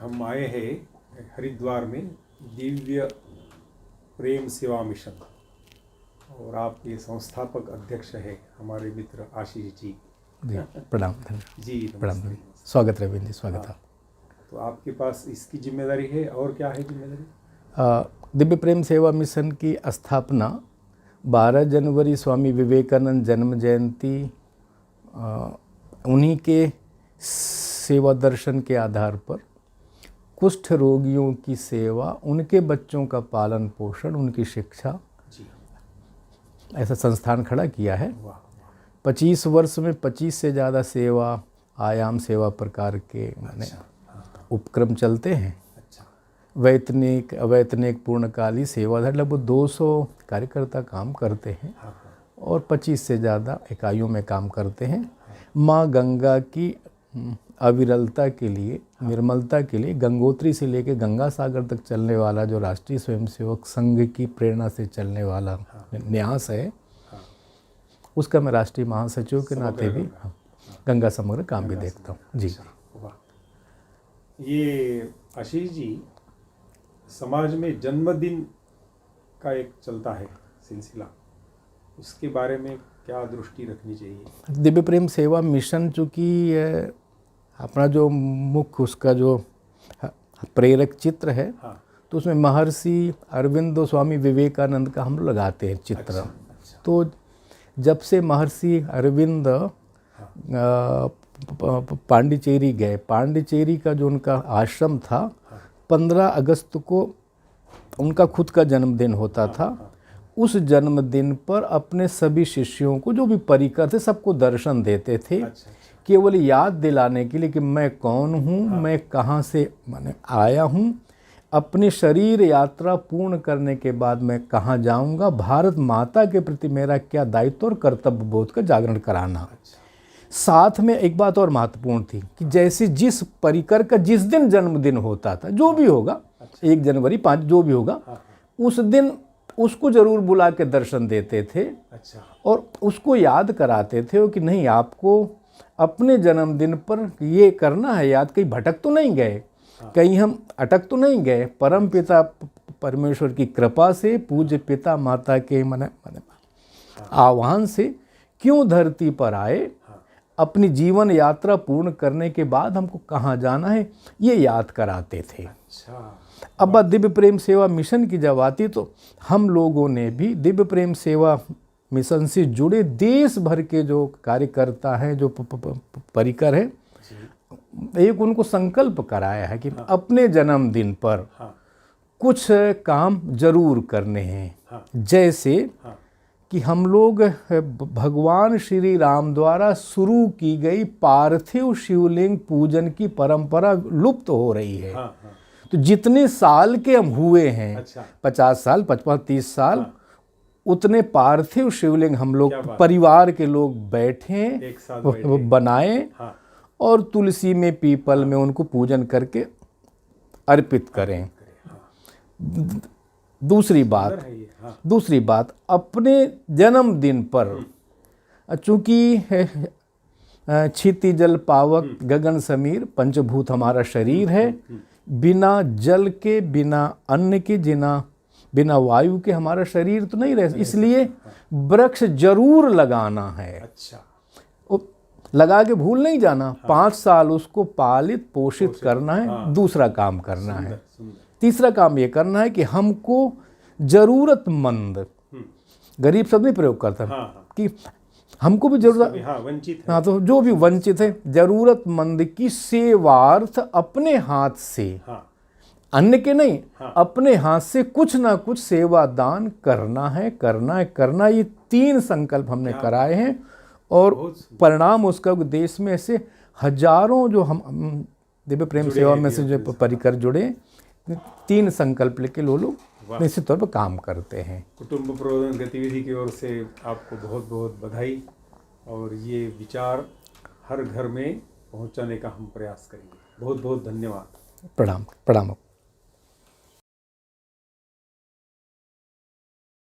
हम आए हैं हरिद्वार में दिव्य प्रेम सेवा मिशन और आपके संस्थापक अध्यक्ष है हमारे मित्र आशीष जी। जी प्रणाम जी प्रणाम। नमस्ते। स्वागत रविंद्र जी, स्वागत है। तो आपके पास इसकी जिम्मेदारी है और क्या है जिम्मेदारी? दिव्य प्रेम सेवा मिशन की स्थापना 12 जनवरी स्वामी विवेकानंद जन्म जयंती उन्हीं के सेवा दर्शन के आधार पर कुष्ठ रोगियों की सेवा, उनके बच्चों का पालन पोषण, उनकी शिक्षा, जी ऐसा संस्थान खड़ा किया है। वाह 25 वर्ष में 25 से ज़्यादा सेवा आयाम सेवा प्रकार के माने उपक्रम चलते हैं। अच्छा वैतनिक अवैतनिक पूर्णकाली सेवाधार लगभग 200 कार्यकर्ता काम करते हैं और 25 से ज़्यादा इकाइयों में काम करते हैं। माँ गंगा की अविरलता के लिए, निर्मलता के लिए गंगोत्री से लेकर गंगा सागर तक चलने वाला जो राष्ट्रीय स्वयंसेवक संघ की प्रेरणा से चलने वाला न्यास है, उसका मैं राष्ट्रीय महासचिव के नाते भी गंगा समग्र काम भी देखता हूँ। जी वाह। ये आशीष जी, समाज में जन्मदिन का एक चलता है सिलसिला, उसके बारे में क्या दृष्टि रखनी चाहिए? दिव्य प्रेम सेवा मिशन चूँकि अपना जो मुख्य उसका जो प्रेरक चित्र है, तो उसमें महर्षि अरविंद स्वामी विवेकानंद का हम लगाते हैं चित्र। अच्छा। तो जब से महर्षि अरविंद पांडिचेरी गए, पांडिचेरी का जो उनका आश्रम था, 15 अगस्त को उनका खुद का जन्मदिन होता था। उस जन्मदिन पर अपने सभी शिष्यों को, जो भी परिकर थे, सबको दर्शन देते थे। केवल याद दिलाने के लिए कि मैं कौन हूँ, मैं कहाँ से माने आया हूँ, अपनी शरीर यात्रा पूर्ण करने के बाद मैं कहाँ जाऊँगा, भारत माता के प्रति मेरा क्या दायित्व और कर्तव्य बोध का जागरण कराना। साथ में एक बात और महत्वपूर्ण थी कि जैसे जिस परिकर का जिस दिन जन्मदिन होता था, जो भी होगा, 1 जनवरी 5 जो भी होगा, उस दिन उसको जरूर बुला के दर्शन देते थे। अच्छा। और उसको याद कराते थे कि नहीं, आपको अपने जन्मदिन पर ये करना है याद, कहीं भटक तो नहीं गए, कहीं हम अटक तो नहीं गए। परम पिता परमेश्वर की कृपा से, पूज्य पिता माता के मन आह्वान से क्यों धरती पर आए, अपनी जीवन यात्रा पूर्ण करने के बाद हमको कहाँ जाना है, ये याद कराते थे। अच्छा। अब बात दिव्य प्रेम सेवा मिशन की जब आती, तो हम लोगों ने भी दिव्य प्रेम सेवा मिशन से जुड़े देश भर के जो कार्यकर्ता हैं, जो परिकर हैं, एक उनको संकल्प कराया है कि अपने जन्मदिन पर कुछ काम जरूर करने हैं। जैसे कि हम लोग भगवान श्री राम द्वारा शुरू की गई पार्थिव शिवलिंग पूजन की परंपरा लुप्त हो रही है। तो जितने साल के हम हुए हैं, 50 साल, 55, 30 साल, उतने पार्थिव शिवलिंग हम लोग परिवार के लोग बैठे, बनाए और तुलसी में, पीपल में उनको पूजन करके अर्पित करें। दूसरी बात, अपने जन्मदिन पर चूँकि क्षिति जल पावक गगन समीर पंचभूत हमारा शरीर है, बिना जल के, बिना अन्न के, बिना वायु के हमारा शरीर तो नहीं रह, इसलिए वृक्ष जरूर लगाना है। अच्छा। लगा के भूल नहीं जाना। 5 साल उसको पालित पोषित करना है। दूसरा काम करना है। तीसरा काम ये करना है कि हमको जरूरतमंद, गरीब शब्द नहीं प्रयोग करता, कि हमको भी जरूरत, वंचित, तो जो भी वंचित है, जरूरतमंद की सेवार्थ अपने हाथ से, अन्य के नहीं, अपने हाथ से कुछ ना कुछ सेवा दान करना है। ये 3 संकल्प हमने कराए हैं और परिणाम उसका देश में ऐसे हजारों जो हम दिव्य प्रेम सेवा में से जो परिकर जुड़े, 3 संकल्प लेके लोग निश्चित तौर पर काम करते हैं। कुटुंब प्रबोधन गतिविधि की ओर से आपको बहुत बहुत बधाई, और ये विचार हर घर में पहुंचाने का हम प्रयास करेंगे। बहुत बहुत धन्यवाद। प्रणाम।